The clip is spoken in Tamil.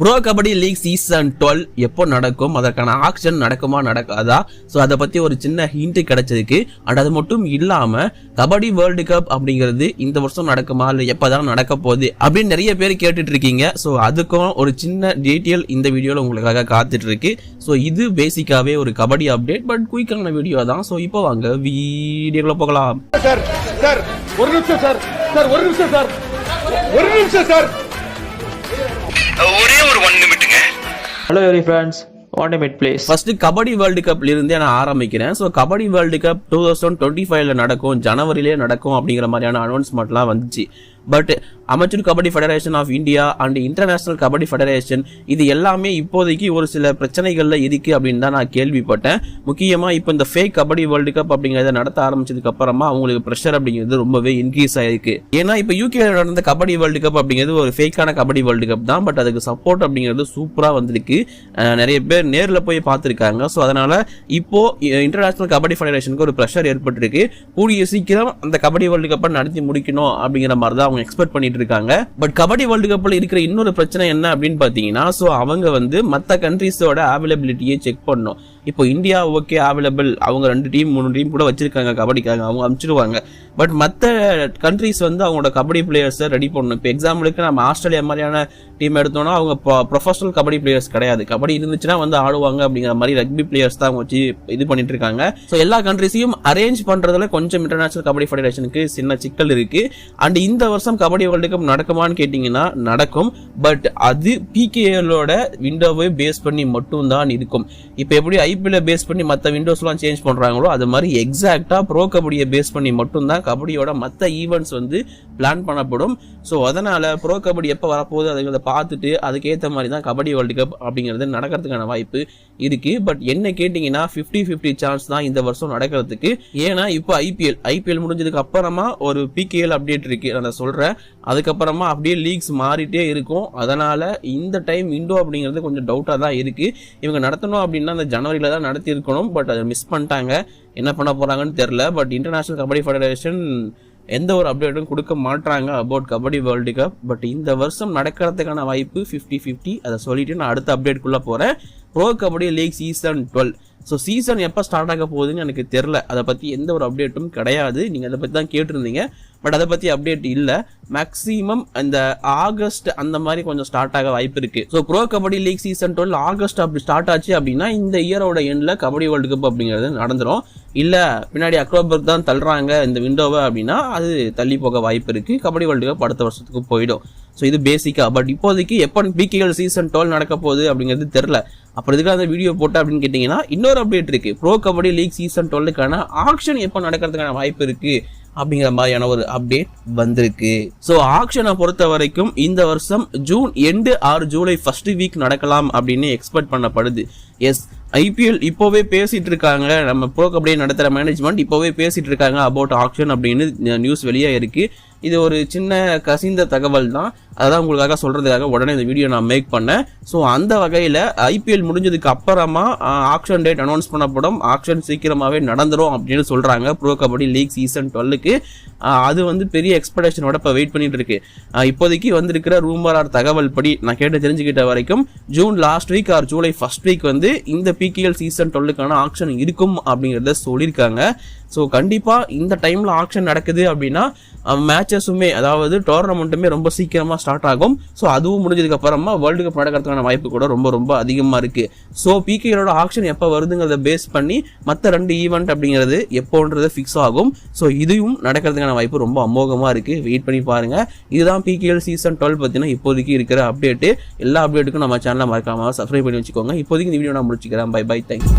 ப்ரோ கபடி லீக் சீசன் 12 எப்போ நடக்கும், அதற்கான ஆக்ஷன் நடக்குமா நடக்காதா, ஸோ அதை பற்றி ஒரு சின்ன ஹிண்ட் கிடைச்சதுக்கு. அண்ட் அது மட்டும் இல்லாமல் கபடி வேர்ல்டு கப் அப்படிங்கிறது இந்த வருஷம் நடக்குமா இல்லை எப்போ தான் நடக்க போகுது அப்படின்னு நிறைய பேர் கேட்டுட்டு இருக்கீங்க. ஸோ அதுக்கும் ஒரு சின்ன டீட்டெயில் இந்த வீடியோவில் உங்களுக்காக காத்துட்டு இருக்கு. ஸோ இது பேசிக்காகவே ஒரு கபடி அப்டேட், பட் குயிக்கான வீடியோ தான். ஸோ இப்போ வாங்க வீடியோக்குள்ள போகலாம். ஒரு நிமிஷம் சார் ஒரே ஒரு 1 நிமிட்டுங்க. Hello every friends, 1 minute please. First kabaddi world கப்ல இருந்தே நான் ஆரம்பிக்கிறேன். ஸோ கபடி வேர்ல்டு கப் 2025 நடக்கும், ஜனவரியிலே நடக்கும் அப்படிங்கிற மாதிரியான அனௌன்ஸ்மெண்ட்லாம் வந்துச்சு. But amateur kabaddi federation of India and international kabaddi federation இது எல்லாமே இப்போதைக்கு ஒரு சில பிரச்சனைகள்ல இருக்கு அப்படின்னு தான் நான் கேள்விப்பட்டேன். முக்கியமா இப்போ இந்த ஃபேக் கபடி வேர்ல்டு கப் அப்படிங்கிறத நடத்த ஆரம்பிச்சதுக்கு அப்புறமா அவங்களுக்கு ப்ரெஷர் அப்படிங்கிறது ரொம்பவே இன்க்ரீஸ் ஆயிருக்கு. ஏன்னா இப்போ யூகே நடந்த கபடி வேர்ல்டு கப் அப்படிங்கிறது ஒரு ஃபேக்கான கபடி வேர்ல்டு கப் தான். பட் அதுக்கு சப்போர்ட் அப்படிங்கிறது சூப்பரா வந்திருக்கு, நிறைய பேர் நேரில் போய் பார்த்துருக்காங்க. ஸோ அதனால இப்போ இன்டர்நேஷனல் கபடி ஃபெடரேஷனுக்கு ஒரு ப்ரெஷர் ஏற்பட்டிருக்கு. கூடிய சீக்கிரம் அந்த கபடி வேர்ல்டு கப்பை நடத்தி முடிக்கணும் அப்படிங்கிற மாதிரி தான் எக்ஸ்பெக்ட் பண்ணிட்டு இருக்காங்க. பட் கபடி வேர்ல்டு கப்ல இருக்கிற இன்னொரு பிரச்சனை என்ன அப்படின்னு பாத்தீங்கன்னா, சோ அவங்க வந்து மத்த கண்ட்ரீஸோட அவைலபிலிட்டியை செக் பண்ணணும். இப்போ இந்தியா ஓகே அவைலபிள், அவங்க 2 டீம் 3 டீம் கூட வச்சிருக்காங்க கபடிக்காக, அவங்க அனுப்பிச்சிடுவாங்க. பட் மற்ற கண்ட்ரீஸ் வந்து அவங்களோட கபடி பிளேயர்ஸை ரெடி பண்ணணும். இப்போ எக்ஸாம்பிளுக்கு நம்ம ஆஸ்திரேலியா மாதிரியான டீம் எடுத்தோம்னா அவங்க ப்ரொஃபஷனல் கபடி பிளேயர்ஸ் கிடையாது. கபடி இருந்துச்சுன்னா வந்து ஆடுவாங்க அப்படிங்கிற மாதிரி ரக்பி பிளேயர்ஸ் தான் வச்சு இது பண்ணிட்டு இருக்காங்க. ஸோ எல்லா கண்ட்ரீஸையும் அரேஞ்ச் பண்றதுல கொஞ்சம் இன்டர்நேஷனல் கபடி ஃபெடரேஷனுக்கு சின்ன சிக்கல் இருக்கு. அண்ட் இந்த வருஷம் கபடி வேர்ல்டு கப் நடக்குமான்னு கேட்டீங்கன்னா நடக்கும். பட் அது பிகேஎலோட விண்டோவை பேஸ் பண்ணி மட்டும் தான் இருக்கும். இப்போ எப்படி ஐபிஎல் பேஸ் பண்ணி மற்ற விண்டோஸ்லாம் சேஞ்ச் பண்றாங்களோ அது மாதிரி எக்ஸாக்டா ப்ரோ கபடியை பேஸ் பண்ணி மட்டும் தான் கபடியோட மற்ற ஈவெண்ட்ஸ் வந்து பிளான் பண்ணப்படும். ஸோ அதனால ப்ரோ கபடி எப்போ வரப்போகுது அதுங்களை பார்த்துட்டு அதுக்கேற்ற மாதிரி தான் கபடி வேர்ல்டு கப் அப்படிங்கிறது நடக்கிறதுக்கான வாய்ப்பு இருக்கு. பட் என்ன கேட்டீங்கன்னா 50-50 சான்ஸ் தான் இந்த வருஷம் நடக்கிறதுக்கு. ஏன்னா இப்போ ஐபிஎல் முடிஞ்சதுக்கு அப்புறமா ஒரு பிகேஎல் அப்டேட் இருக்கு, நான் சொல்றேன். அதுக்கப்புறமா அப்படியே லீக்ஸ் மாறிட்டே இருக்கும். அதனால இந்த டைம் விண்டோ அப்படிங்கிறது கொஞ்சம் டவுட்டா தான் இருக்கு. இவங்க நடத்தணும் அப்படின்னா அந்த ஜனவரியில தான் நடத்தி இருக்கணும். பட் அதை மிஸ் பண்ணிட்டாங்க, என்ன பண்ண போறாங்கன்னு தெரியல. பட் இன்டர்நேஷனல் கபடி ஃபெடரேஷன் எந்த ஒரு அப்டேட்டும் கொடுக்க மாட்டாங்க about kabaddi world cup. But இந்த வருஷம் நடக்கிறதுக்கான வாய்ப்பு 50-50. அதை சொல்லிட்டு நான் அடுத்த அப்டேட்குள்ள போறேன். Pro kabaddi league season 12. So season எப்போ ஸ்டார்ட் ஆக போகுதுன்னு எனக்கு தெரியல, அதை பற்றி எந்த ஒரு அப்டேட்டும் கிடையாது. நீங்கள் அதை பற்றி தான் கேட்டிருந்தீங்க, பட் அதை பற்றி அப்டேட் இல்லை. மேக்ஸிமம் இந்த ஆகஸ்ட் அந்த மாதிரி கொஞ்சம் ஸ்டார்ட் ஆக வாய்ப்பு இருக்கு. So pro kabaddi league season 12 August அப்படி ஸ்டார்ட் ஆச்சு அப்படின்னா இந்த இயரோட எண்ட்ல கபடி வேர்ல்டு கப் அப்படிங்கிறது நடந்துடும். இல்லை பின்னாடி அக்டோபர் தான் தள்ளுறாங்க இந்த விண்டோவை அப்படின்னா அது தள்ளி போக வாய்ப்பு இருக்கு. கபடி வேர்ல்டு கப் அடுத்த வருஷத்துக்கு போயிடும். ஸோ இது பேசிக்கா. பட் இப்போதைக்கு எப்போ பிகேஎல் சீசன் 12 நடக்க போகுது அப்படிங்கிறது தெரியல. அப்புறம் இதுக்காக அந்த வீடியோ போட்டு அப்படின்னு கேட்டீங்கன்னா இன்னொரு அப்டேட் இருக்கு. ப்ரோ கபடி லீக் சீசன் 12க்கான ஆக்ஷன் எப்போ நடக்கிறதுக்கான வாய்ப்பு இருக்கு அப்படிங்கிற மாதிரியான ஒரு அப்டேட் வந்திருக்கு. ஸோ ஆக்ஷனை பொறுத்த வரைக்கும் இந்த வருஷம் June end R July first week நடக்கலாம் அப்படின்னு எக்ஸ்பெக்ட் பண்ணப்படுது. எஸ், ஐபிஎல் இப்போவே பேசிட்டு இருக்காங்க, நம்ம ப்ரோ கபடியை நடத்துகிற மேனேஜ்மெண்ட் இப்போவே பேசிட்டு இருக்காங்க அபவுட் ஆக்ஷன் அப்படின்னு நியூஸ் வெளியே இருக்கு. இது ஒரு சின்ன கசிந்த தகவல் தான், அதான் உங்களுக்காக சொல்றதுக்காக உடனே இந்த வீடியோ நான் மேக் பண்ணேன். ஸோ அந்த வகையில் ஐபிஎல் முடிஞ்சதுக்கு அப்புறமா ஆக்ஷன் டேட் அனௌன்ஸ் பண்ணப்படும், ஆக்ஷன் சீக்கிரமாகவே நடந்துடும் அப்படின்னு சொல்றாங்க ப்ரோ கபடி லீக் சீசன் 12க்கு. அது வந்து பெரிய எக்ஸ்பெக்டேஷனோட இப்போ வெயிட் பண்ணிட்டு இருக்கு. இப்போதைக்கு வந்திருக்கிற ரூமர் ஆர் தகவல் படி நான் கேட்டு தெரிஞ்சுக்கிட்ட வரைக்கும் June last week or July first week வந்து இந்த பிகேஎல் சீசன் 12க்கான ஆக்ஷன் இருக்கும் அப்படிங்கிறத சொல்லியிருக்காங்க. ஸோ கண்டிப்பாக இந்த டைமில் ஆக்ஷன் நடக்குது அப்படின்னா மேட்சஸுமே அதாவது டோர்னமெண்ட்டுமே ரொம்ப சீக்கிரமாக ஸ்டார்ட் ஆகும். ஸோ அதுவும் முடிஞ்சதுக்கு அப்புறமா வேர்ல்டு கப் நடக்கிறதுக்கான வாய்ப்பு கூட ரொம்ப ரொம்ப அதிகமாக இருக்குது. ஸோ பிகேஎலோட ஆக்ஷன் எப்போ வருதுங்கிறத பேஸ் பண்ணி மற்ற 2 ஈவெண்ட் அப்படிங்கிறது எப்போன்றது ஃபிக்ஸ் ஆகும். ஸோ இதுவும் நடக்கிறதுக்கான வாய்ப்பு ரொம்ப அமோகமாக இருக்குது, வெயிட் பண்ணி பாருங்கள். இதுதான் பிகேஎல் சீசன் 12 பற்றினா இப்போதைக்கு இருக்கிற அப்டேட்டு. எல்லா அப்டேட்டுக்கும் நம்ம சேனலை மறக்காம சப்ஸ்கிரைப் பண்ணி வச்சுக்கோங்க. இப்போதைக்கு இந்த வீடியோ நான் முடிச்சுக்கிறேன். Bye bye, thank you.